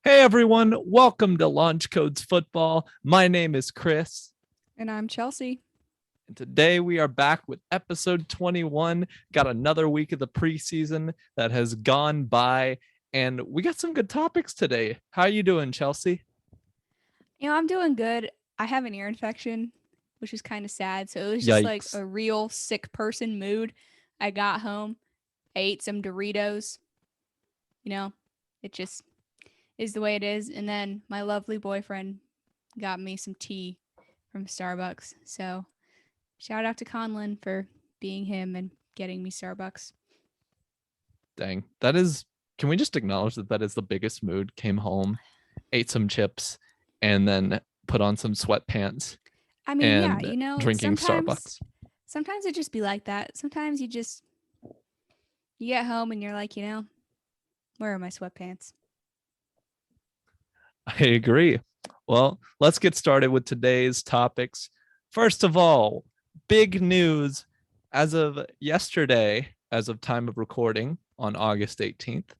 Hey everyone, welcome to Launch Codes Football. My name is Chris, And I'm Chelsea. and today we are back with episode 21. Got another week of the preseason that has gone by, and we got some good topics today. How are you doing, Chelsea? I'm doing good. I have an ear infection, which is kind of sad. So it was just like Yikes. a real sick person mood. I got home, I ate some Doritos. You know, it just is the way it is. And then my lovely boyfriend got me some tea from Starbucks. So shout out to Conlon for being him and getting me Starbucks. Dang. That is, can we just acknowledge that that is the biggest mood? Came home, ate some chips, and then put on some sweatpants I mean, yeah, and drinking sometimes Starbucks. sometimes it just be like that. Sometimes you get home and you're like, where are my sweatpants? I agree. Well, let's get started with today's topics. First of all, big news as of yesterday, as of time of recording on August 18th,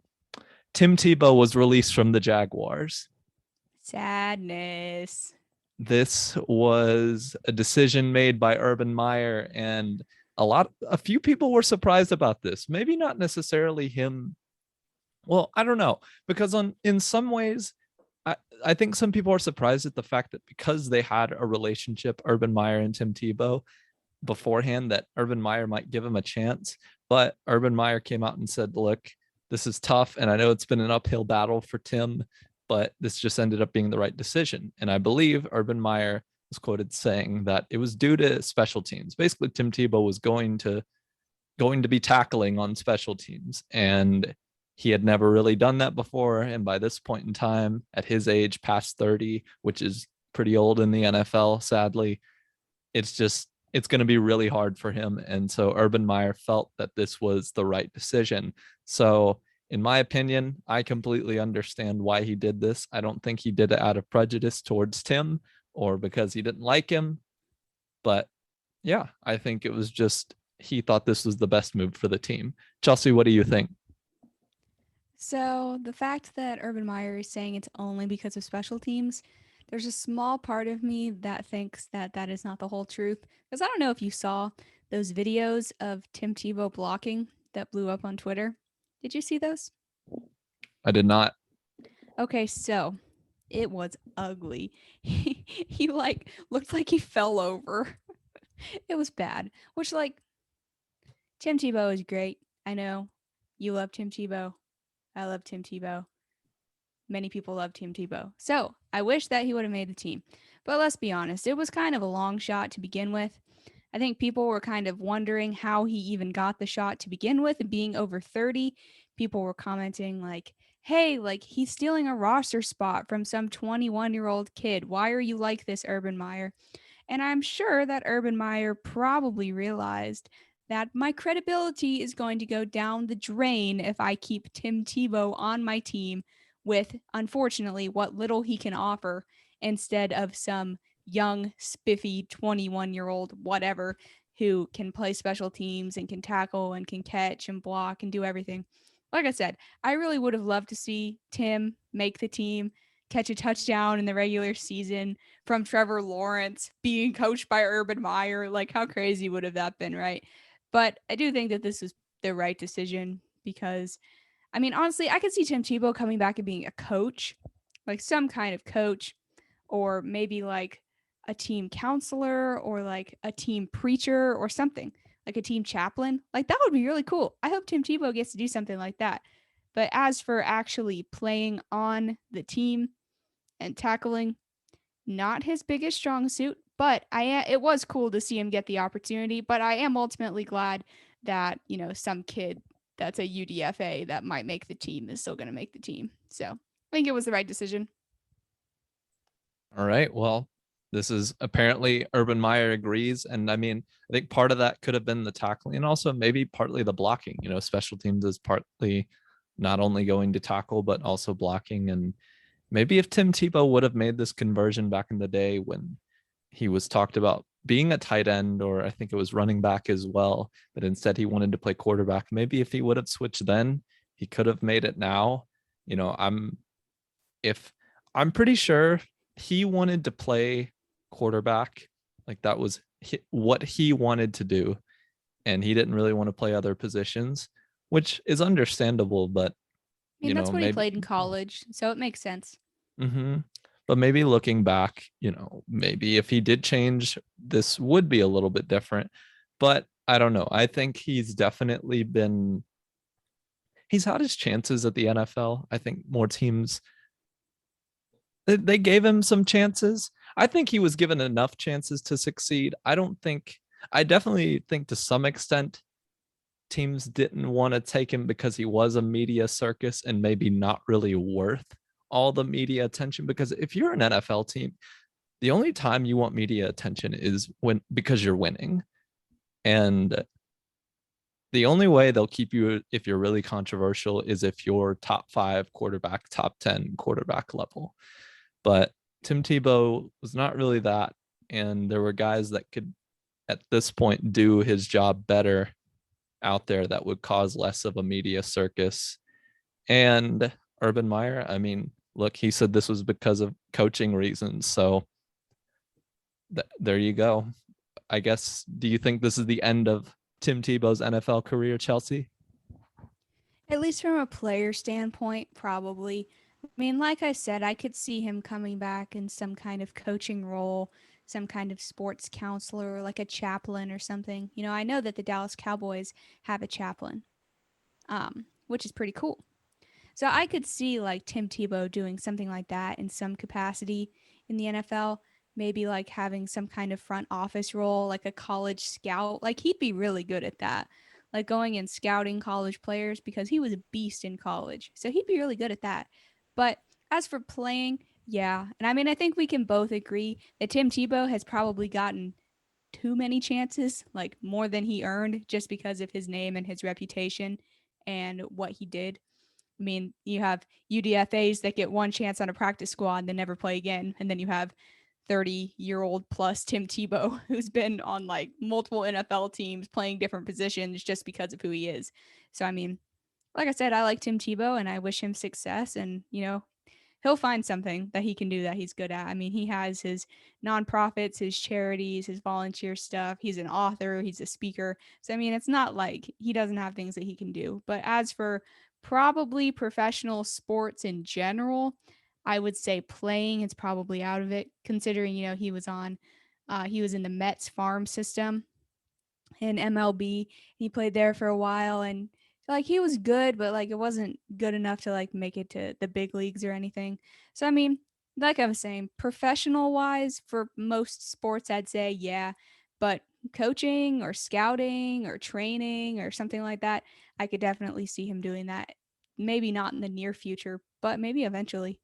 Tim Tebow was released from the Jaguars. Sadness. This was a decision made by Urban Meyer, and a few people were surprised about this. Maybe not necessarily him. Well, I don't know, because in some ways I, I think some people are surprised at the fact that because they had a relationship, Urban Meyer and Tim Tebow, beforehand, that Urban Meyer might give him a chance. But Urban Meyer came out and said, look, this is tough. And I know it's been an uphill battle for Tim, but this just ended up being the right decision. And I believe Urban Meyer was quoted saying that it was due to special teams. Basically, Tim Tebow was going to be tackling on special teams. And he had never really done that before. And by this point in time, at his age, past 30, which is pretty old in the NFL, sadly, it's going to be really hard for him. And so Urban Meyer felt that this was the right decision. So, in my opinion, I completely understand why he did this. I don't think he did it out of prejudice towards Tim or because he didn't like him. But yeah, I think it was just he thought this was the best move for the team. Chelsea, what do you think? So, the fact that Urban Meyer is saying it's only because of special teams, there's a small part of me that thinks that that is not the whole truth. Because I don't know if you saw those videos of Tim Tebow blocking that blew up on Twitter. Did you see those? I did not. Okay, so it was ugly. He like looked like he fell over. It was bad. Which like Tim Tebow is great. I know you love Tim Tebow. I love Tim Tebow. Many people love Tim Tebow. So I wish that he would have made the team. But let's be honest, it was kind of a long shot to begin with. I think people were kind of wondering how he even got the shot to begin with. And being over 30, people were commenting, like, hey, like he's stealing a roster spot from some 21-year-old kid. Why are you like this, Urban Meyer? And I'm sure that Urban Meyer probably realized that my credibility is going to go down the drain if I keep Tim Tebow on my team with, unfortunately, what little he can offer instead of some young, spiffy 21-year-old whatever who can play special teams and can tackle and can catch and block and do everything. Like I said, I really would have loved to see Tim make the team, catch a touchdown in the regular season from Trevor Lawrence, being coached by Urban Meyer. Like, how crazy would have that been, right? But I do think that this is the right decision because, I mean, honestly, I could see Tim Tebow coming back and being a coach, like some kind of coach, or maybe like a team counselor or like a team preacher or something, like a team chaplain. Like, that would be really cool. I hope Tim Tebow gets to do something like that. But as for actually playing on the team and tackling, not his biggest strong suit, but it was cool to see him get the opportunity. But I am ultimately glad that some kid that's a UDFA that might make the team is still going to make the team. So I think it was the right decision. All right. Well, this is apparently Urban Meyer agrees. And I mean, I think part of that could have been the tackling and also maybe partly the blocking. Special teams is partly not only going to tackle, but also blocking. And maybe if Tim Tebow would have made this conversion back in the day when he was talked about being a tight end, or I think it was running back as well, but instead he wanted to play quarterback. Maybe if he would have switched then, he could have made it now. I'm if I'm pretty sure he wanted to play quarterback, like that was what he wanted to do, and he didn't really want to play other positions, which is understandable. But I mean, that's what he maybe, played in college, so it makes sense. mm-hmm. But maybe looking back, maybe if he did change, this would be a little bit different. But I don't know. I think he's had his chances at the NFL. I think more teams they gave him some chances. I think he was given enough chances to succeed. I definitely think to some extent teams didn't want to take him because he was a media circus and maybe not really worth all the media attention. Because if you're an NFL team, the only time you want media attention is because you're winning. And the only way they'll keep you if you're really controversial is if you're top 5 quarterback, top 10 quarterback level. But Tim Tebow was not really that. And there were guys that could, at this point, do his job better out there that would cause less of a media circus. And Urban Meyer, I mean, look, he said this was because of coaching reasons. So there you go. I guess, do you think this is the end of Tim Tebow's NFL career, Chelsea? At least from a player standpoint, probably. I mean, like I said, I could see him coming back in some kind of coaching role, some kind of sports counselor, like a chaplain or something. I know that the Dallas Cowboys have a chaplain, which is pretty cool. So I could see like Tim Tebow doing something like that in some capacity in the NFL, maybe like having some kind of front office role, like a college scout. Like he'd be really good at that. Like going and scouting college players because he was a beast in college. So he'd be really good at that. But as for playing, yeah. And I mean, I think we can both agree that Tim Tebow has probably gotten too many chances, like more than he earned just because of his name and his reputation and what he did. I mean, you have UDFAs that get one chance on a practice squad and then never play again. And then you have 30-year-old plus Tim Tebow, who's been on like multiple NFL teams playing different positions just because of who he is. So, I mean, like I said, I like Tim Tebow and I wish him success. And, he'll find something that he can do that he's good at. I mean, he has his nonprofits, his charities, his volunteer stuff. He's an author, he's a speaker. So, I mean, it's not like he doesn't have things that he can do. But as for probably professional sports in general, I would say playing is probably out of it, considering, he was in the Mets farm system in MLB. He played there for a while and like he was good, but like it wasn't good enough to like make it to the big leagues or anything. So I mean, like I was saying, professional wise for most sports I'd say yeah, but coaching or scouting or training or something like that, I could definitely see him doing that. Maybe not in the near future, but maybe eventually.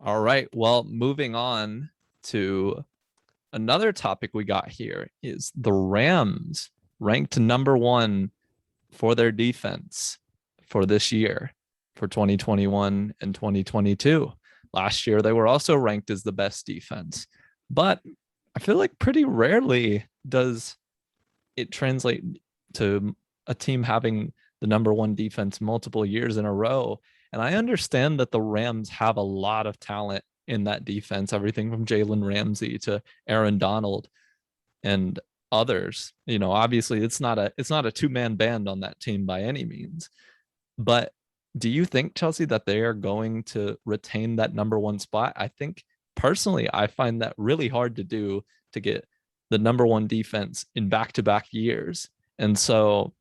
All right. Well, moving on to another topic we got here is the Rams ranked number 1 for their defense for this year, for 2021 and 2022. Last year, they were also ranked as the best defense. But I feel like pretty rarely does it translate to a team having the number 1 defense multiple years in a row. And I understand that the Rams have a lot of talent in that defense, everything from Jalen Ramsey to Aaron Donald and others. Obviously it's not a 2-man band on that team by any means. But do you think, Chelsea, that they are going to retain that number 1 spot? I think personally, I find that really hard to do, to get the number 1 defense in back-to-back years. And so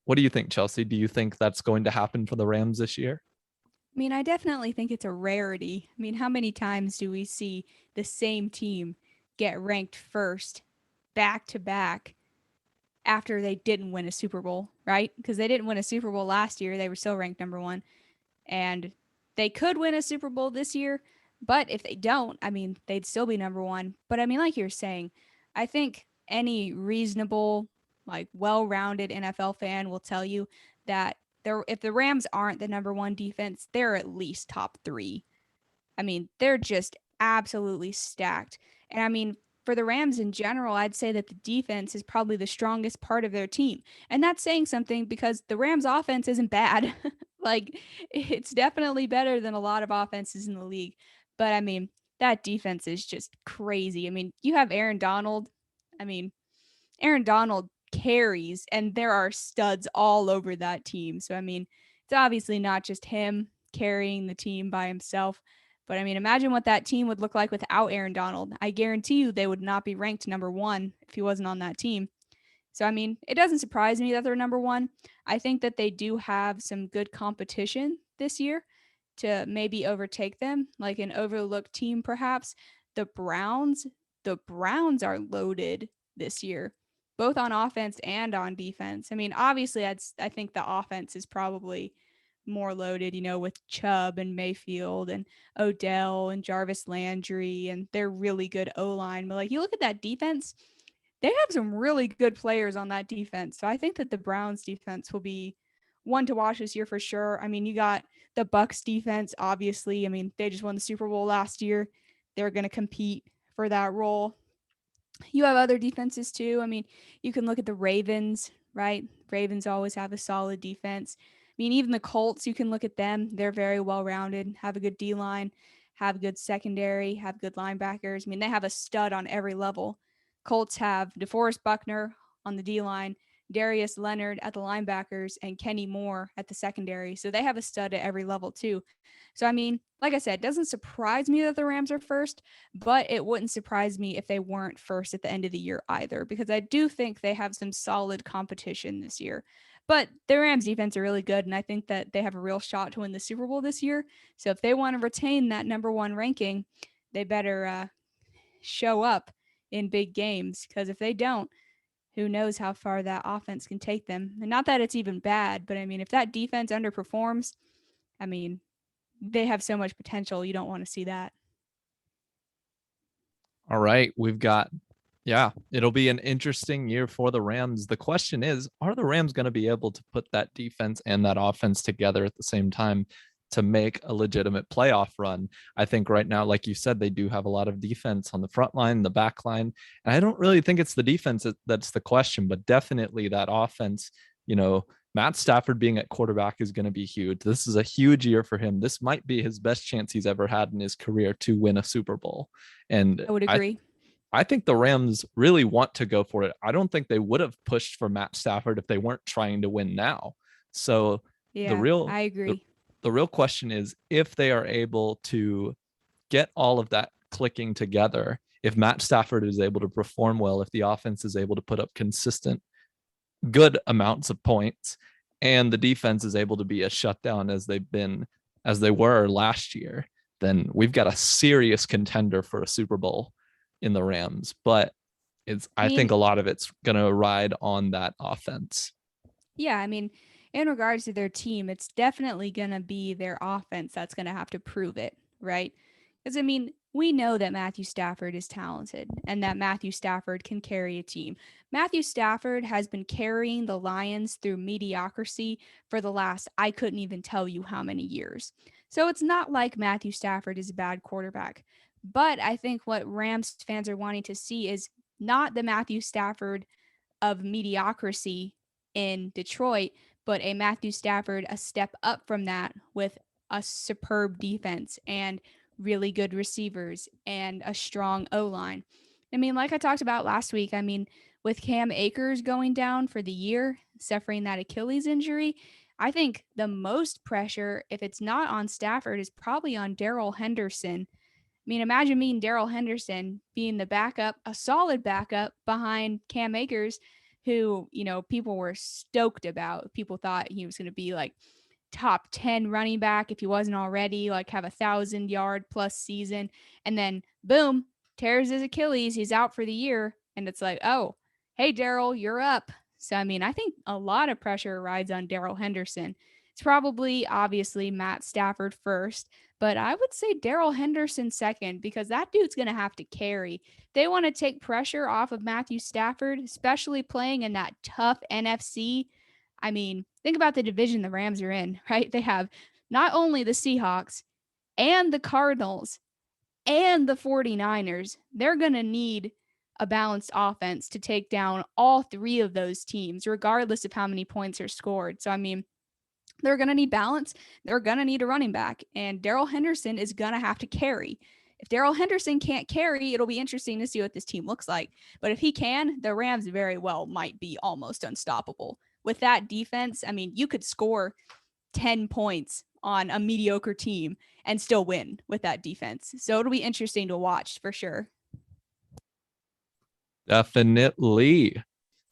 what do you think, Chelsea? Do you think that's going to happen for the Rams this year? I mean, I definitely think it's a rarity. I mean, how many times do we see the same team get ranked first back to back after they didn't win a Super Bowl, right? Because they didn't win a Super Bowl last year. They were still ranked number 1. And they could win a Super Bowl this year. But if they don't, I mean, they'd still be number 1. But I mean, like you're saying, I think any reasonable, like well rounded NFL fan will tell you that if the Rams aren't the number 1 defense, they're at least top 3. I mean, they're just absolutely stacked. And I mean, for the Rams in general, I'd say that the defense is probably the strongest part of their team. And that's saying something because the Rams offense isn't bad. Like, it's definitely better than a lot of offenses in the league. But I mean, that defense is just crazy. I mean, you have Aaron Donald. I mean, Aaron Donald carries, and there are studs all over that team. So, I mean, it's obviously not just him carrying the team by himself. But I mean, imagine what that team would look like without Aaron Donald. I guarantee you they would not be ranked number one if he wasn't on that team. So, I mean, it doesn't surprise me that they're number one. I think that they do have some good competition this year to maybe overtake them, like an overlooked team, perhaps. The Browns, the Browns are loaded this year, both on offense and on defense. I mean, obviously, I think the offense is probably more loaded, with Chubb and Mayfield and Odell and Jarvis Landry, and they're really good O line. But like, you look at that defense, they have some really good players on that defense. So I think that the Browns defense will be one to watch this year for sure. I mean, you got the Bucks defense, obviously. I mean, they just won the Super Bowl last year. They're going to compete for that role. You have other defenses too. I mean, you can look at the Ravens, right? Ravens always have a solid defense. I mean, even the Colts, you can look at them. They're very well rounded, have a good D line, have good secondary, have good linebackers. I mean, they have a stud on every level. Colts have DeForest Buckner on the D line, Darius Leonard at the linebackers, and Kenny Moore at the secondary. So they have a stud at every level too. So, I mean, like I said, it doesn't surprise me that the Rams are first, but it wouldn't surprise me if they weren't first at the end of the year either, because I do think they have some solid competition this year. But the Rams defense are really good, and I think that they have a real shot to win the Super Bowl this year. So if they want to retain that number one ranking, they better show up in big games, because if they don't, who knows how far that offense can take them. And not that it's even bad, but I mean, if that defense underperforms, I mean, they have so much potential. You don't want to see that. All right, it'll be an interesting year for the Rams. The question is, are the Rams going to be able to put that defense and that offense together at the same time to make a legitimate playoff run? I think right now, like you said, they do have a lot of defense on the front line, the back line. And I don't really think it's the defense that's the question, but definitely that offense. Matt Stafford being at quarterback is going to be huge. This is a huge year for him. This might be his best chance he's ever had in his career to win a Super Bowl. And I would agree. I think the Rams really want to go for it. I don't think they would have pushed for Matt Stafford if they weren't trying to win now. So Yeah, I agree. the real question is if they are able to get all of that clicking together, if Matt Stafford is able to perform well, if the offense is able to put up consistent good amounts of points, and the defense is able to be as shut down as they were last year, then we've got a serious contender for a Super Bowl in the Rams. But I think a lot of it's gonna ride on that offense. Yeah, I mean, in regards to their team, it's definitely gonna be their offense that's gonna have to prove it, right? Because I mean, we know that Matthew Stafford is talented and that Matthew Stafford can carry a team. Matthew Stafford has been carrying the Lions through mediocrity for the last, I couldn't even tell you how many years. So it's not like Matthew Stafford is a bad quarterback. But I think what Rams fans are wanting to see is not the Matthew Stafford of mediocrity in Detroit, but a Matthew Stafford a step up from that with a superb defense and really good receivers and a strong O line. I mean, like I talked about last week, I mean, with Cam Akers going down for the year, suffering that Achilles injury, I think the most pressure, if it's not on Stafford, is probably on Darrell Henderson. I mean, imagine being Darrell Henderson being the backup, a solid backup behind Cam Akers, who, people were stoked about. People thought he was going to be like top 10 running back if he wasn't already, like have 1,000-yard plus season. And then boom, tears his Achilles. He's out for the year. And it's like, oh, hey, Darrell, you're up. So, I mean, I think a lot of pressure rides on Darrell Henderson. It's probably obviously Matt Stafford first, but I would say Darrell Henderson second, because that dude's going to have to carry. They want to take pressure off of Matthew Stafford, especially playing in that tough NFC. I mean, think about the division the Rams are in, right? They have not only the Seahawks and the Cardinals and the 49ers. They're going to need a balanced offense to take down all three of those teams, regardless of how many points are scored. So, I mean, They're going to need balance. They're going to need a running back. And Darrell Henderson is going to have to carry. If Darrell Henderson can't carry, it'll be interesting to see what this team looks like. But if he can, the Rams very well might be almost unstoppable. With that defense, I mean, you could score 10 points on a mediocre team and still win with that defense. So it'll be interesting to watch for sure. Definitely.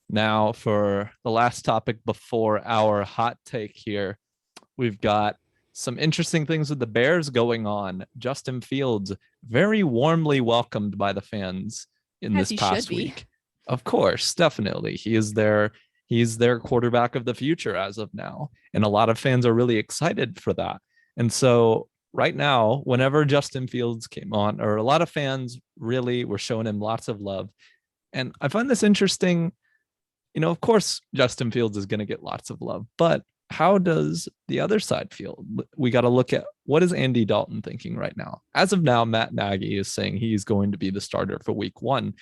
Now, for the last topic before our hot take here, we've got some interesting things with the Bears going on. Justin Fields, very warmly welcomed by the fans in As this he past should be. week. Of course, definitely. He's their quarterback of the future as of now. And a lot of fans are really excited for that. And so right now, whenever Justin Fields came on, or a lot of fans really were showing him lots of love. And I find this interesting. Of course, Justin Fields is going to get lots of love, but how does the other side feel? We got to look at what is Andy Dalton thinking right now. As of now, Matt Nagy is saying he's going to be the starter for week 1.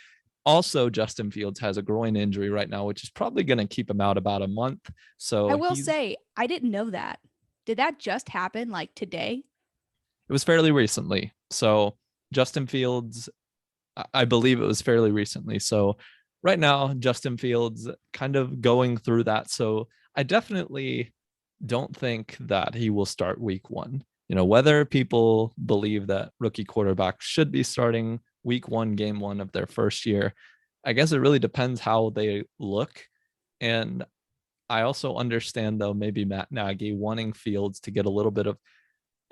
Also, Justin Fields has a groin injury right now, which is probably going to keep him out about a month. So I will say, I didn't know that. Did that just happen like today? It was fairly recently. So Justin Fields, I believe it was fairly recently. So right now, Justin Fields kind of going through that. So I definitely don't think that he will start week 1. Whether people believe that rookie quarterbacks should be starting week 1, game 1 of their first year, I guess it really depends how they look. And I also understand, though, maybe Matt Nagy wanting Fields to get a little bit of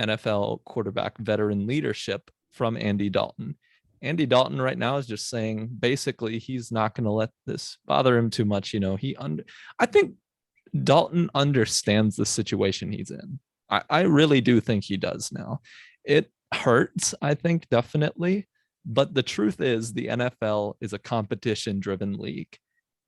NFL quarterback veteran leadership from Andy Dalton. Andy Dalton right now is just saying basically he's not going to let this bother him too much. I think Dalton understands the situation he's in. I really do think he does now. It hurts, I think, definitely. But the truth is the NFL is a competition driven league.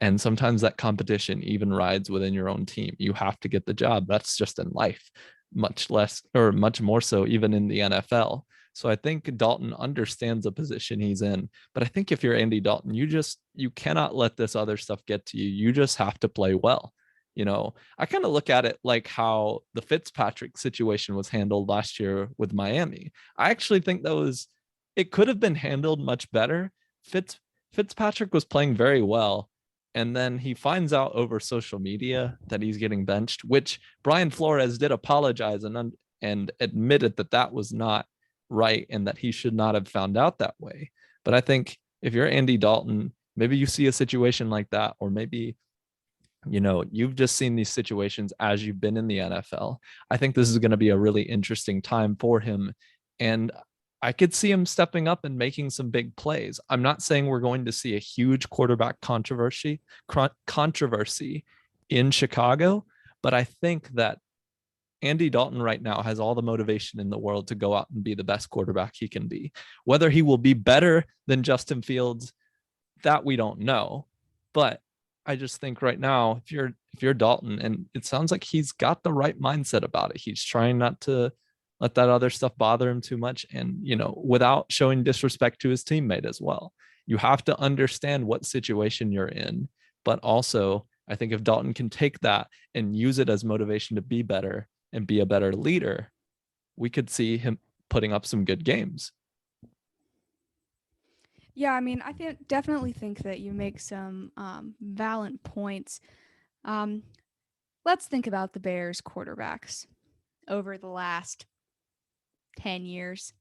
And sometimes that competition even rides within your own team. You have to get the job. That's just in life, much less or much more so even in the NFL. So I think Dalton understands the position he's in. But I think if you're Andy Dalton, you cannot let this other stuff get to you. You just have to play well. I kind of look at it like how the Fitzpatrick situation was handled last year with Miami. I actually think it could have been handled much better. Fitzpatrick was playing very well. And then he finds out over social media that he's getting benched, which Brian Flores did apologize and admitted that was not right and that he should not have found out that way. But I think if you're Andy Dalton, maybe you see a situation like that, or maybe you've just seen these situations as you've been in the NFL. I think this is going to be a really interesting time for him. And I could see him stepping up and making some big plays. I'm not saying we're going to see a huge quarterback controversy in Chicago, but I think that Andy Dalton right now has all the motivation in the world to go out and be the best quarterback he can be. Whether he will be better than Justin Fields, that we don't know. But I just think right now, if you're Dalton, and it sounds like he's got the right mindset about it. He's trying not to let that other stuff bother him too much, and without showing disrespect to his teammate as well. You have to understand what situation you're in, but also I think if Dalton can take that and use it as motivation to be better and be a better leader, we could see him putting up some good games. Yeah, I mean, I definitely think that you make some valid points. Let's think about the Bears quarterbacks over the last 10 years.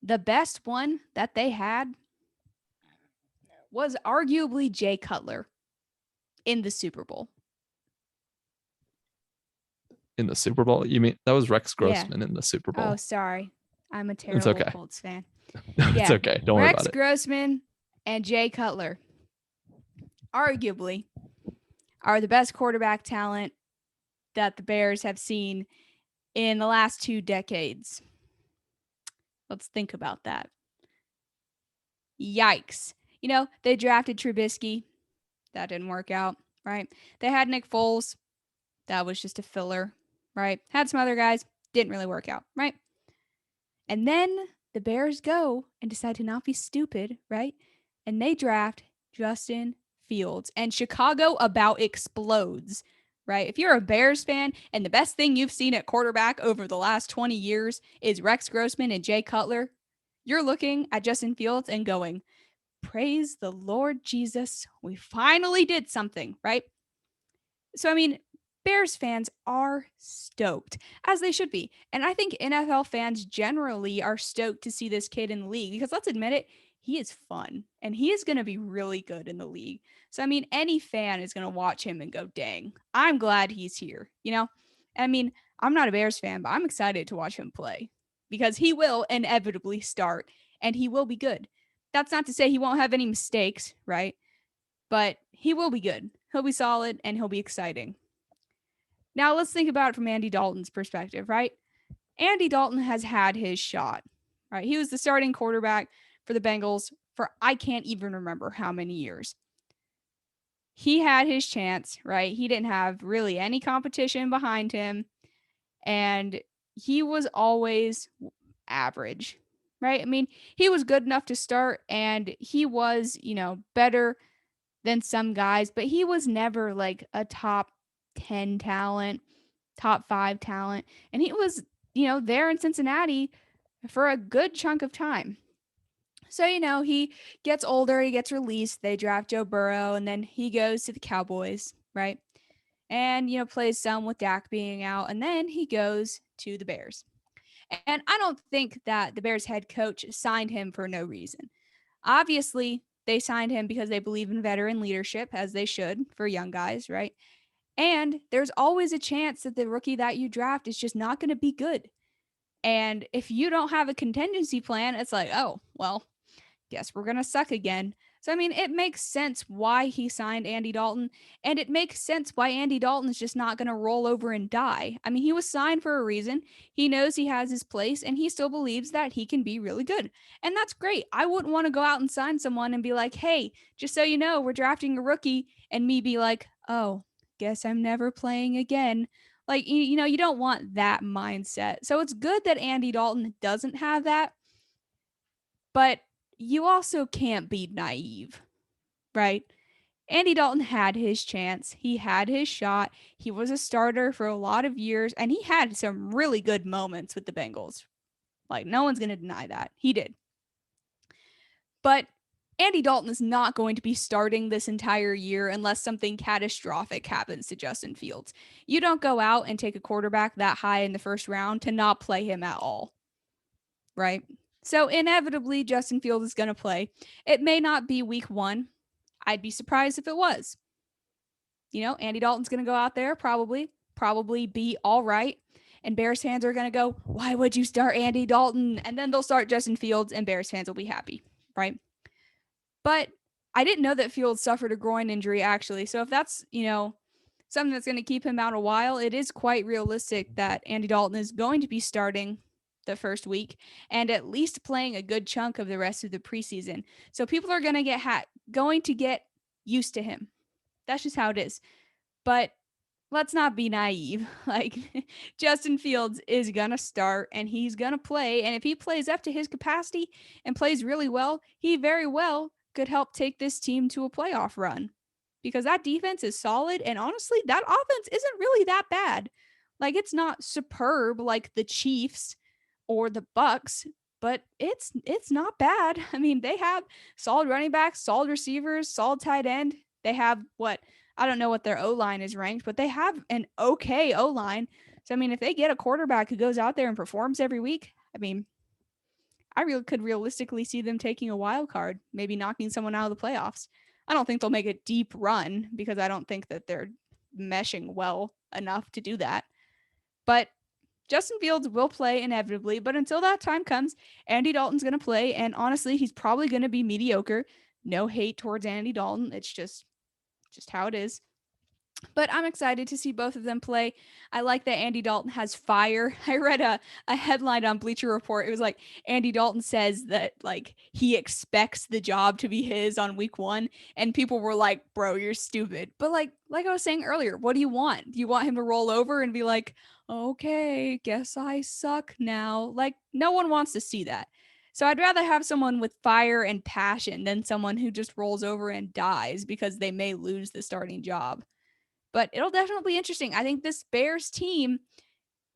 The best one that they had was arguably Jay Cutler in the Super Bowl. In the Super Bowl? You mean that was Rex Grossman in the Super Bowl? Oh, sorry. I'm a terrible Colts fan. It's okay. Don't worry about it. Rex Grossman and Jay Cutler, arguably, are the best quarterback talent that the Bears have seen in the last 2 decades. Let's think about that. Yikes. They drafted Trubisky. That didn't work out, right? They had Nick Foles. That was just a filler, right? Had some other guys. Didn't really work out, right? And then the Bears go and decide to not be stupid, right? And they draft Justin Fields. And Chicago about explodes, right? If you're a Bears fan and the best thing you've seen at quarterback over the last 20 years is Rex Grossman and Jay Cutler, you're looking at Justin Fields and going, praise the Lord Jesus, we finally did something, right? So, I mean, Bears fans are stoked, as they should be. And I think NFL fans generally are stoked to see this kid in the league because let's admit it, he is fun and he is going to be really good in the league. So, I mean, any fan is going to watch him and go, dang, I'm glad he's here. I mean, I'm not a Bears fan, but I'm excited to watch him play because he will inevitably start and he will be good. That's not to say he won't have any mistakes, right? But he will be good. He'll be solid and he'll be exciting. Now let's think about it from Andy Dalton's perspective, right? Andy Dalton has had his shot, right? He was the starting quarterback for the Bengals for I can't even remember how many years. He had his chance, right? He didn't have really any competition behind him, and he was always average, right? I mean, he was good enough to start, and he was, better than some guys, but he was never like a top 10 talent, top 5 talent. And he was, there in Cincinnati for a good chunk of time. So, he gets older, he gets released, they draft Joe Burrow, and then he goes to the Cowboys, right? And, plays some with Dak being out, and then he goes to the Bears. And I don't think that the Bears head coach signed him for no reason. Obviously, they signed him because they believe in veteran leadership, as they should for young guys, right? And there's always a chance that the rookie that you draft is just not going to be good. And if you don't have a contingency plan, it's like, oh, well, guess we're going to suck again. So, I mean, it makes sense why he signed Andy Dalton, and it makes sense why Andy Dalton's just not going to roll over and die. I mean, he was signed for a reason. He knows he has his place, and he still believes that he can be really good. And that's great. I wouldn't want to go out and sign someone and be like, hey, just so you know, we're drafting a rookie, and me be like, oh, guess I'm never playing again. Like, you don't want that mindset. So it's good that Andy Dalton doesn't have that. But you also can't be naive, right? Andy Dalton had his chance. He had his shot. He was a starter for a lot of years, and he had some really good moments with the Bengals. Like, no one's going to deny that. He did. But Andy Dalton is not going to be starting this entire year unless something catastrophic happens to Justin Fields. You don't go out and take a quarterback that high in the first round to not play him at all, right? So inevitably, Justin Fields is going to play. It may not be week 1. I'd be surprised if it was. Andy Dalton's going to go out there, probably be all right. And Bears fans are going to go, why would you start Andy Dalton? And then they'll start Justin Fields and Bears fans will be happy, right? But I didn't know that Fields suffered a groin injury, actually. So if that's, something that's going to keep him out a while, it is quite realistic that Andy Dalton is going to be starting the first week and at least playing a good chunk of the rest of the preseason. So people are going to get used to him. That's just how it is. But let's not be naive. Like, Justin Fields is going to start and he's going to play. And if he plays up to his capacity and plays really well, he very well could help take this team to a playoff run because that defense is solid. And honestly, that offense isn't really that bad. Like, it's not superb like the Chiefs or the Bucks, but it's not bad. I mean, they have solid running backs, solid receivers, solid tight end. They have I don't know what their O-line is ranked, but they have an okay O-line. So, I mean, if they get a quarterback who goes out there and performs every week, I mean, I could realistically see them taking a wild card, maybe knocking someone out of the playoffs. I don't think they'll make a deep run because I don't think that they're meshing well enough to do that. But Justin Fields will play inevitably, but until that time comes, Andy Dalton's going to play, and honestly, he's probably going to be mediocre. No hate towards Andy Dalton. It's just how it is. But I'm excited to see both of them play. I like that Andy Dalton has fire. I read a headline on Bleacher Report. It was like, Andy Dalton says that like he expects the job to be his on week 1. And people were like, bro, you're stupid. But like I was saying earlier, what do you want? Do you want him to roll over and be like, okay, guess I suck now? Like, no one wants to see that. So I'd rather have someone with fire and passion than someone who just rolls over and dies because they may lose the starting job. But it'll definitely be interesting. I think this Bears team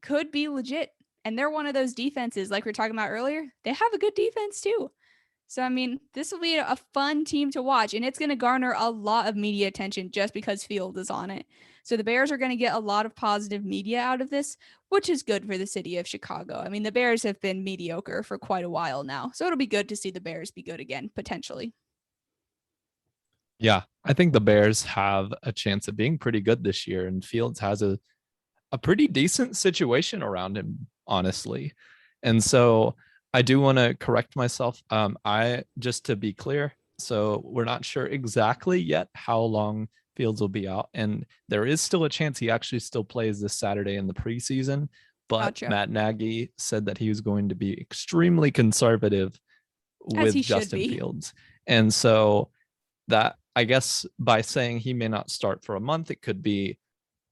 could be legit. And they're one of those defenses, like we were talking about earlier. They have a good defense too. So, I mean, this will be a fun team to watch, and it's going to garner a lot of media attention just because Field is on it. So, the Bears are going to get a lot of positive media out of this, which is good for the city of Chicago. I mean, the Bears have been mediocre for quite a while now. So, it'll be good to see the Bears be good again, potentially. Yeah, I think the Bears have a chance of being pretty good this year, and Fields has a pretty decent situation around him, honestly. And so I do want to correct myself. I just to be clear, so we're not sure exactly yet how long Fields will be out, and there is still a chance he actually still plays this Saturday in the preseason. But Gotcha. Matt Nagy said that he was going to be extremely conservative As with he should Justin be. Fields, and so that I guess by saying he may not start for a month, it could be,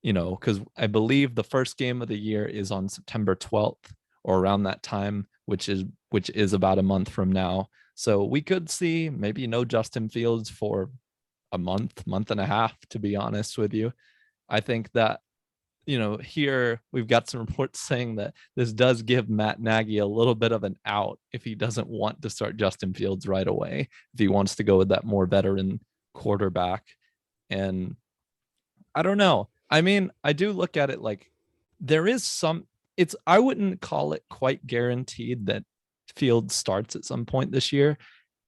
because I believe the first game of the year is on September 12th or around that time, which is about a month from now. So we could see maybe no Justin Fields for a month and a half, to be honest with you. I think that, here we've got some reports saying that this does give Matt Nagy a little bit of an out if he doesn't want to start Justin Fields right away, if he wants to go with that more veteran quarterback. And I don't know. I mean, I do look at it like there is I wouldn't call it quite guaranteed that Fields starts at some point this year,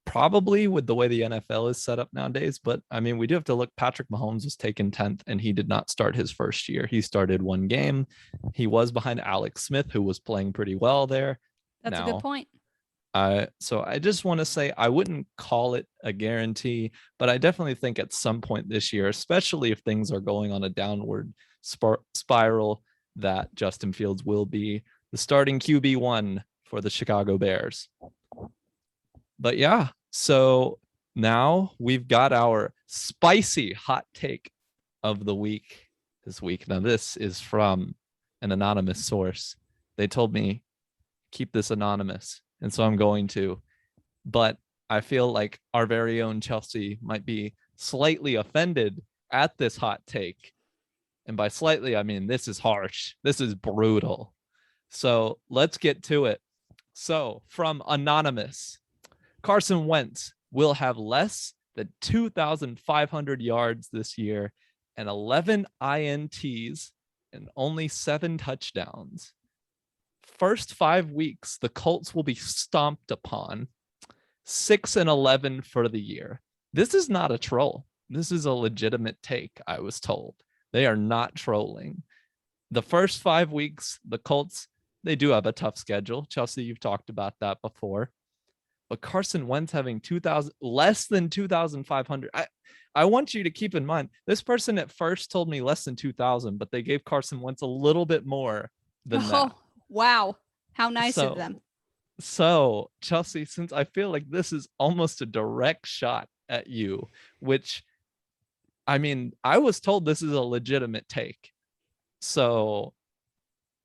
probably with the way the NFL is set up nowadays. But I mean, we do have to look. Patrick Mahomes was taken 10th and he did not start his first year. He started one game. He was behind Alex Smith, who was playing pretty well there. That's a good point. So I just want to say I wouldn't call it a guarantee, but I definitely think at some point this year, especially if things are going on a downward spiral, that Justin Fields will be the starting QB1 for the Chicago Bears. But yeah, so now we've got our spicy hot take of the week this week. Now, this is from an anonymous source. They told me keep this anonymous, and so I'm going to. But I feel like our very own Chelsea might be slightly offended at this hot take. And by slightly, I mean this is harsh. This is brutal. So let's get to it. So from Anonymous, Carson Wentz will have less than 2,500 yards this year and 11 INTs and only 7 touchdowns. First 5 weeks, the Colts will be stomped upon. 6-11 for the year. This is not a troll. This is a legitimate take, I was told. They are not trolling. The first 5 weeks, the Colts, they do have a tough schedule. Chelsea, you've talked about that before. But Carson Wentz having less than 2,500. I want you to keep in mind, this person at first told me less than 2,000, but they gave Carson Wentz a little bit more than that. Wow. How nice of them. So, Chelsea, since I feel like this is almost a direct shot at you, which, I mean, I was told this is a legitimate take. So,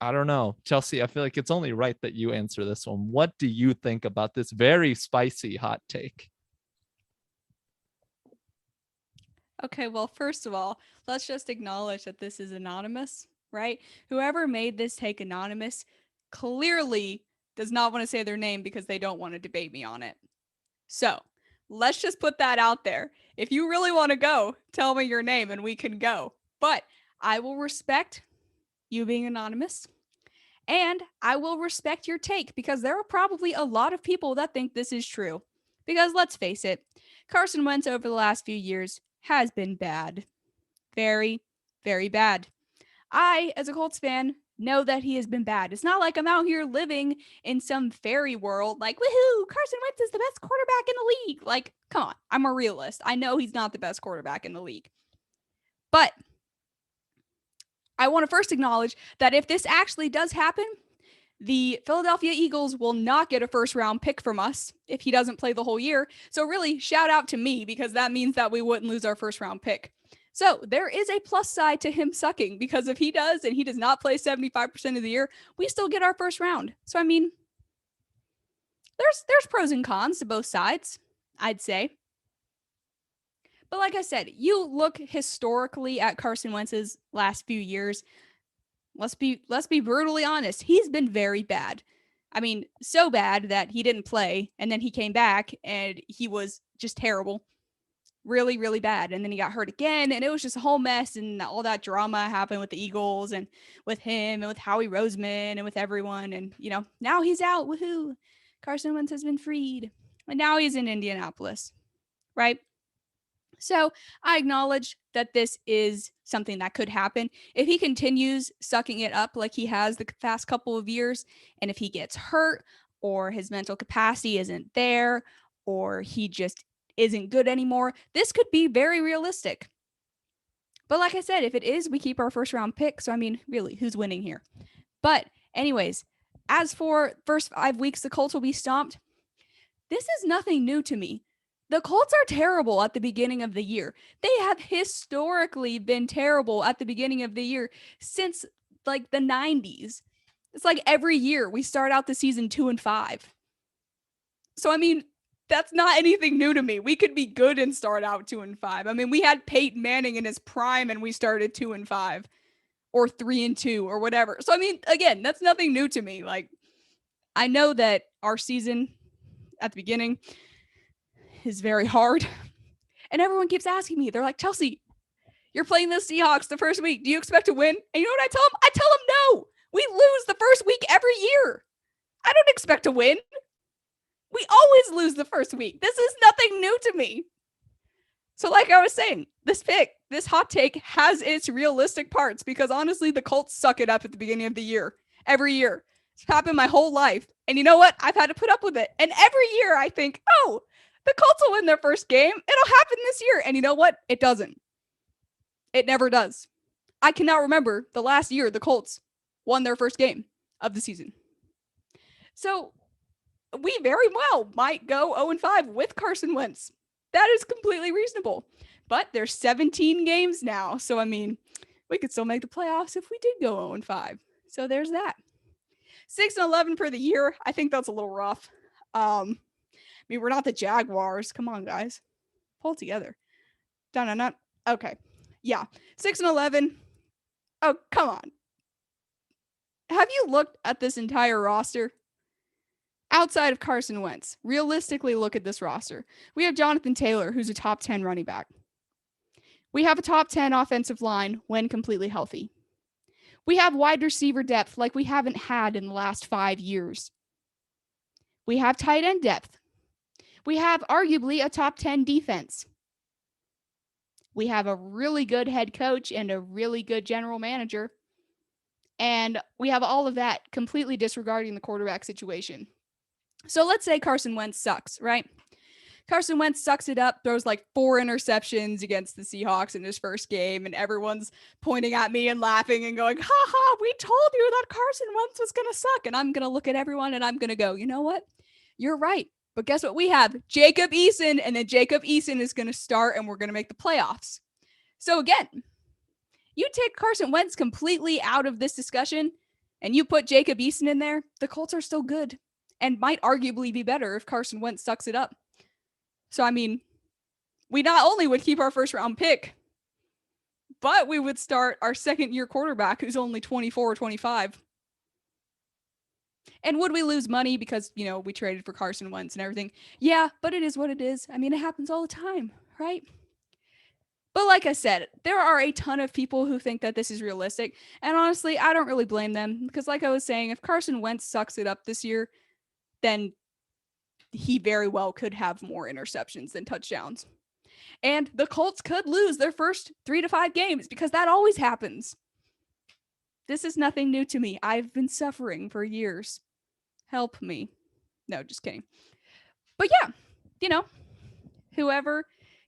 I don't know. Chelsea, I feel like it's only right that you answer this one. What do you think about this very spicy hot take? Okay, well, first of all, let's just acknowledge that this is anonymous, right? Whoever made this take anonymous clearly does not want to say their name because they don't want to debate me on it. So let's just put that out there. If you really want to go, tell me your name and we can go. But I will respect you being anonymous, and I will respect your take because there are probably a lot of people that think this is true. Because let's face it, Carson Wentz over the last few years has been bad. Very, very bad. I, as a Colts fan, know that he has been bad. It's not like I'm out here living in some fairy world like, woohoo, Carson Wentz is the best quarterback in the league. Like, come on, I'm a realist. I know he's not the best quarterback in the league. But I want to first acknowledge that if this actually does happen, the Philadelphia Eagles will not get a first-round pick from us if he doesn't play the whole year. So really, shout out to me because that means that we wouldn't lose our first-round pick. So there is a plus side to him sucking because if he does and he does not play 75% of the year, we still get our first round. So, I mean, there's pros and cons to both sides, I'd say. But like I said, you look historically at Carson Wentz's last few years. Let's be brutally honest. He's been very bad. I mean, so bad that he didn't play, and then he came back and he was just terrible. Really, really bad. And then he got hurt again, and it was just a whole mess, and all that drama happened with the Eagles and with him and with Howie Roseman and with everyone. And, now he's out. Woohoo. Carson Wentz has been freed. And now he's in Indianapolis, right? So I acknowledge that this is something that could happen. If he continues sucking it up like he has the past couple of years, and if he gets hurt or his mental capacity isn't there or he just isn't good anymore, this could be very realistic. But like I said, if it is, we keep our first round pick. So, I mean, really, who's winning here? But anyways, as for first 5 weeks, the Colts will be stomped. This is nothing new to me. The Colts are terrible at the beginning of the year. They have historically been terrible at the beginning of the year since like the 90s. It's like every year we start out the season 2-5. So, I mean, that's not anything new to me. We could be good and start out 2-5. I mean, we had Peyton Manning in his prime and we started 2-5 or 3-2 or whatever. So, I mean, again, that's nothing new to me. Like, I know that our season at the beginning is very hard. And everyone keeps asking me, they're like, Chelsea, you're playing the Seahawks the first week. Do you expect to win? And you know what I tell them? I tell them no. We lose the first week every year. I don't expect to win. We always lose the first week. This is nothing new to me. So like I was saying, this hot take has its realistic parts because honestly, the Colts suck it up at the beginning of the year. Every year. It's happened my whole life. And you know what? I've had to put up with it. And every year I think, oh, the Colts will win their first game. It'll happen this year. And you know what? It doesn't. It never does. I cannot remember the last year the Colts won their first game of the season. So we very well might go 0-5 with Carson Wentz. That is completely reasonable. But there's 17 games now. So, I mean, we could still make the playoffs if we did go 0-5. So there's that. 6-11 for the year. I think that's a little rough. I mean, we're not the Jaguars. Come on, guys. Pull together. Dun. Okay. Yeah. 6-11. Oh, come on. Have you looked at this entire roster? Outside of Carson Wentz, realistically look at this roster. We have Jonathan Taylor, who's a top 10 running back. We have a top 10 offensive line when completely healthy. We have wide receiver depth like we haven't had in the last 5 years. We have tight end depth. We have arguably a top 10 defense. We have a really good head coach and a really good general manager. And we have all of that completely disregarding the quarterback situation. So let's say Carson Wentz sucks, right? Carson Wentz sucks it up, throws like 4 interceptions against the Seahawks in his first game, and everyone's pointing at me and laughing and going, ha, we told you that Carson Wentz was going to suck. And I'm going to look at everyone and I'm going to go, you know what? You're right. But guess what we have? Jacob Eason, and then Jacob Eason is going to start and we're going to make the playoffs. So again, you take Carson Wentz completely out of this discussion and you put Jacob Eason in there, the Colts are still good and might arguably be better if Carson Wentz sucks it up. So, I mean, we not only would keep our first round pick, but we would start our second year quarterback who's only 24 or 25. And would we lose money because, you know, we traded for Carson Wentz and everything? Yeah, but it is what it is. I mean, it happens all the time, right? But like I said, there are a ton of people who think that this is realistic. And honestly, I don't really blame them because like I was saying, if Carson Wentz sucks it up this year, then he very well could have more interceptions than touchdowns. And the Colts could lose their first 3 to 5 games because that always happens. This is nothing new to me. I've been suffering for years. Help me. No, just kidding. But yeah, you know, whoever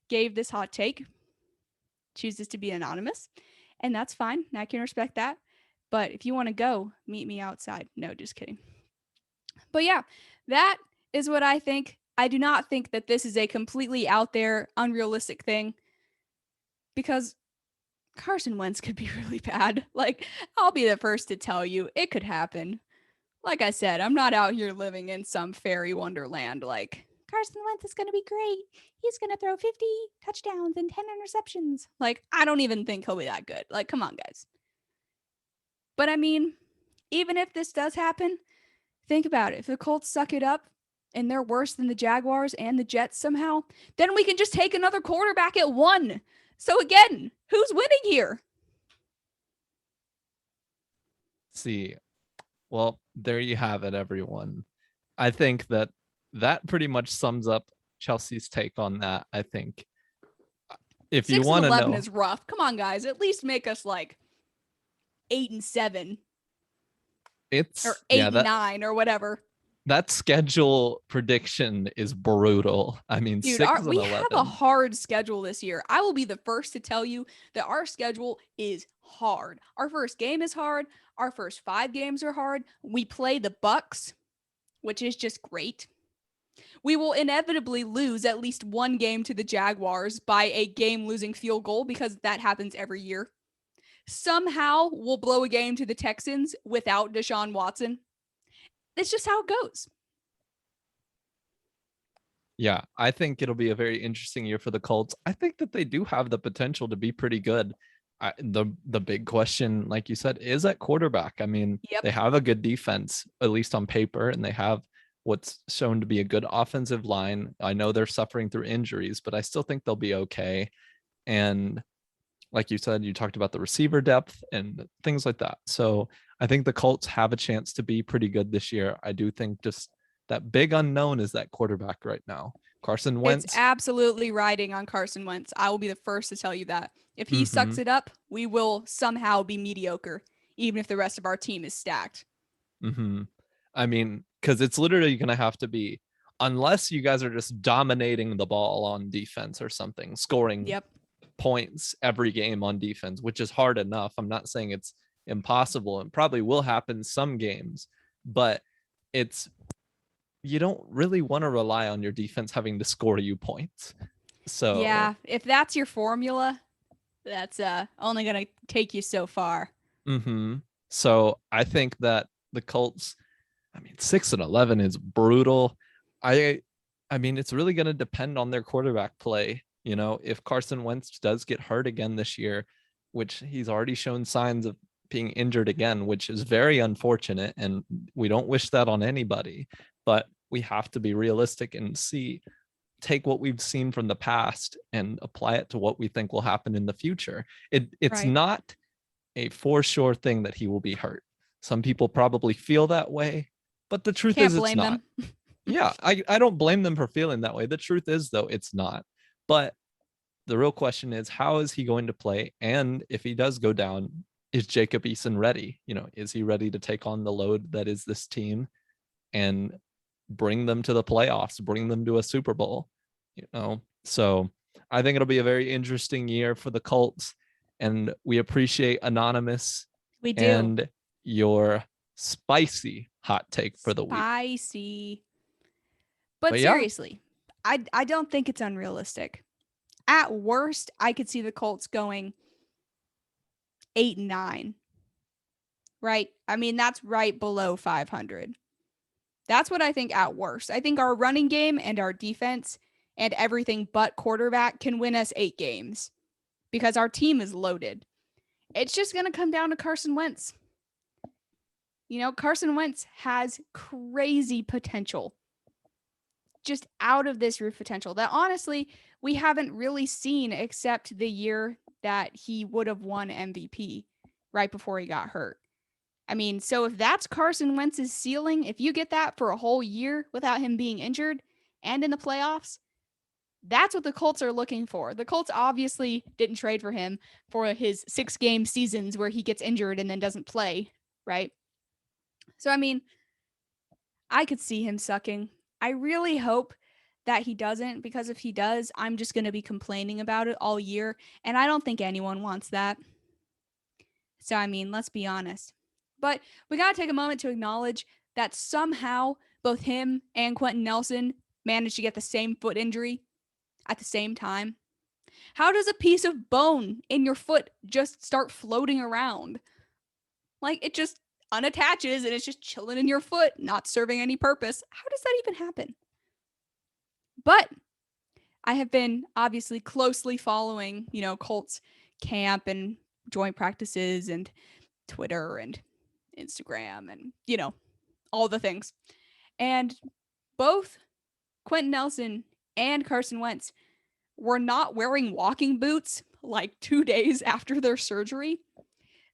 gave this hot take chooses to be anonymous, and that's fine. I can respect that. But if you want to go, meet me outside. No, just kidding. But yeah, that is what I think. I do not think that this is a completely out there, unrealistic thing because Carson Wentz could be really bad. Like, I'll be the first to tell you it could happen. Like I said, I'm not out here living in some fairy wonderland. Like, Carson Wentz is going to be great. He's going to throw 50 touchdowns and 10 interceptions. Like, I don't even think he'll be that good. Like, come on, guys. But I mean, even if this does happen, think about it. If the Colts suck it up and they're worse than the Jaguars and the Jets somehow, then we can just take another quarterback at 1. So again, who's winning here? See, well, there you have it, everyone. I think that pretty much sums up Chelsea's take on that. I think if you want to 6-11 know, is rough. Come on, guys. At least make us like 8-7 it's or 8-9 or whatever. That schedule prediction is brutal. I mean, Dude, 6 and we 11. have a hard schedule this year. I will be the first to tell you that our schedule is hard. Our first game is hard. Our first 5 games are hard. We play the Bucks, which is just great. We will inevitably lose at least one game to the Jaguars by a game-losing field goal because that happens every year. Somehow we'll blow a game to the Texans without Deshaun Watson. That's just how it goes. Yeah, I think it'll be a very interesting year for the Colts. I think that they do have the potential to be pretty good. The big question, like you said, is at quarterback. I mean, Yep. They have a good defense, at least on paper, and they have what's shown to be a good offensive line. I know they're suffering through injuries, but I still think they'll be okay. And like you said, you talked about the receiver depth and things like that. So I think the Colts have a chance to be pretty good this year. I do think just that big unknown is that quarterback right now. Carson Wentz. It's absolutely riding on Carson Wentz. I will be the first to tell you that. If he sucks it up, we will somehow be mediocre, even if the rest of our team is stacked. I mean, because it's literally going to have to be, unless you guys are just dominating the ball on defense or something, scoring points every game on defense, which is hard enough. I'm not saying it's impossible, and probably will happen some games, but you don't really want to rely on your defense having to score you points. So yeah, if that's your formula, that's only going to take you so far. So I think that the Colts, 6 and 11 is brutal. I mean, it's really going to depend on their quarterback play. You know, if Carson Wentz does get hurt again this year, which he's already shown signs of being injured again, which is very unfortunate, and we don't wish that on anybody, but we have to be realistic and take what we've seen from the past and apply it to what we think will happen in the future. It's not a for sure thing that he will be hurt. Some people probably feel that way, but the truth is it's not. Yeah, I don't blame them for feeling that way. The truth is, though, it's not. But the real question is, how is he going to play? And if he does go down, is Jacob Eason ready? You know, is he ready to take on the load that is this team and bring them to the playoffs, bring them to a Super Bowl? You know, so I think it'll be a very interesting year for the Colts, and we appreciate Anonymous. We do. And your spicy hot take for the week. Spicy. But seriously, I don't think it's unrealistic. At worst, I could see the Colts going 8-9. Right? I mean, that's right below 500. That's what I think at worst. I think our running game and our defense and everything but quarterback can win us 8 games because our team is loaded. It's just going to come down to Carson Wentz. You know, Carson Wentz has crazy potential. Just out of this roof potential that honestly we haven't really seen except the year that he would have won MVP right before he got hurt. I mean, so if that's Carson Wentz's ceiling, if you get that for a whole year without him being injured and in the playoffs, that's what the Colts are looking for. The Colts obviously didn't trade for him for his 6-game seasons where he gets injured and then doesn't play, right? So, I mean, I could see him sucking. I really hope that he doesn't, because if he does, I'm just going to be complaining about it all year, and I don't think anyone wants that. So, I mean, let's be honest. But we got to take a moment to acknowledge that somehow both him and Quentin Nelson managed to get the same foot injury at the same time. How does a piece of bone in your foot just start floating around? Like, it just unattaches and it's just chilling in your foot, not serving any purpose. How does that even happen? But I have been obviously closely following, Colts camp and joint practices and Twitter and Instagram and, all the things. And both Quentin Nelson and Carson Wentz were not wearing walking boots like 2 days after their surgery.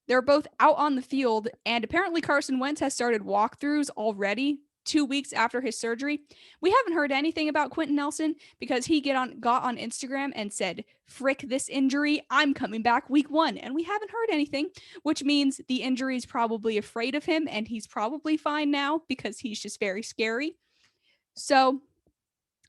They're both out on the field, and apparently Carson Wentz has started walkthroughs already 2 weeks after his surgery. We haven't heard anything about Quentin Nelson because he got on Instagram and said, "Frick this injury, I'm coming back week 1." And we haven't heard anything, which means the injury is probably afraid of him, and he's probably fine now because he's just very scary. So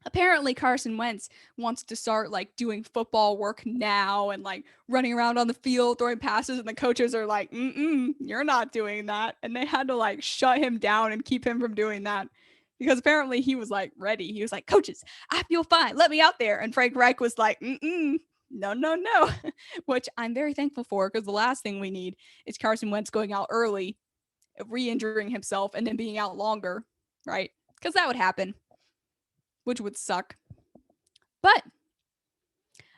apparently Carson Wentz wants to start like doing football work now and like running around on the field throwing passes, and the coaches are like, you're not doing that. And they had to like shut him down and keep him from doing that because apparently he was like ready. He was like, "Coaches, I feel fine. Let me out there." And Frank Reich was like, no, which I'm very thankful for, because the last thing we need is Carson Wentz going out early, re-injuring himself, and then being out longer, right? Because that would happen, which would suck. But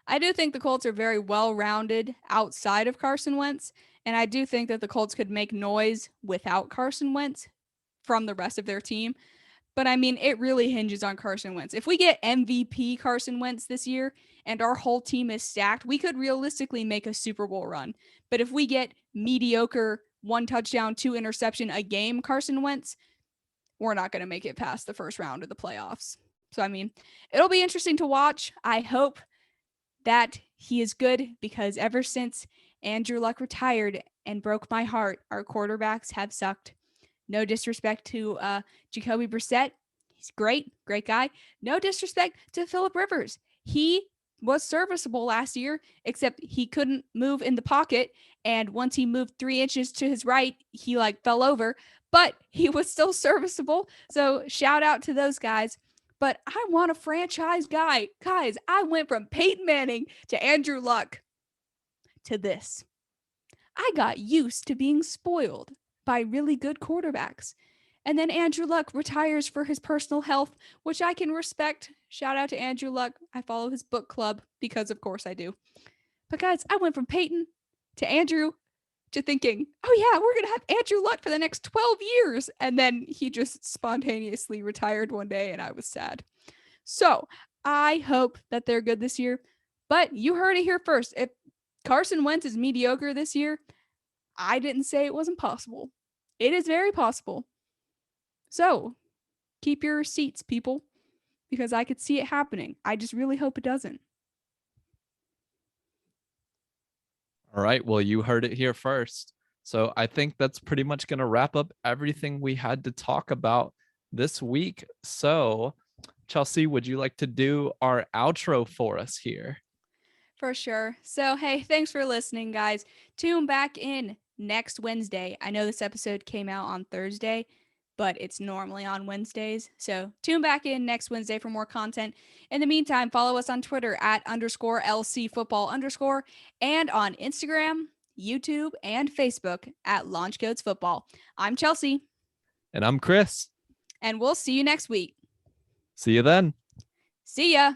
I do think the Colts are very well-rounded outside of Carson Wentz, and I do think that the Colts could make noise without Carson Wentz from the rest of their team. But I mean, it really hinges on Carson Wentz. If we get MVP Carson Wentz this year and our whole team is stacked, we could realistically make a Super Bowl run. But if we get mediocre 1 touchdown, 2 interception a game Carson Wentz, we're not going to make it past the first round of the playoffs. So, I mean, it'll be interesting to watch. I hope that he is good, because ever since Andrew Luck retired and broke my heart, our quarterbacks have sucked. No disrespect to Jacoby Brissett. He's great guy. No disrespect to Phillip Rivers. He was serviceable last year, except he couldn't move in the pocket. And once he moved 3 inches to his right, he like fell over, but he was still serviceable. So shout out to those guys. But I want a franchise guy. Guys, I went from Peyton Manning to Andrew Luck to this. I got used to being spoiled by really good quarterbacks. And then Andrew Luck retires for his personal health, which I can respect. Shout out to Andrew Luck. I follow his book club because, of course, I do. But guys, I went from Peyton to Andrew to thinking, oh yeah, we're going to have Andrew Luck for the next 12 years. And then he just spontaneously retired one day, and I was sad. So I hope that they're good this year. But you heard it here first. If Carson Wentz is mediocre this year, I didn't say it wasn't possible. It is very possible. So keep your receipts, people, because I could see it happening. I just really hope it doesn't. All right. Well, you heard it here first. So I think that's pretty much going to wrap up everything we had to talk about this week. So, Chelsea, would you like to do our outro for us here? For sure. So, hey, thanks for listening, guys. Tune back in next Wednesday. I know this episode came out on Thursday, but it's normally on Wednesdays. So tune back in next Wednesday for more content. In the meantime, follow us on Twitter at _LC_football_ and on Instagram, YouTube, and Facebook at Launch Codes Football. I'm Chelsea. And I'm Chris. And we'll see you next week. See you then. See ya.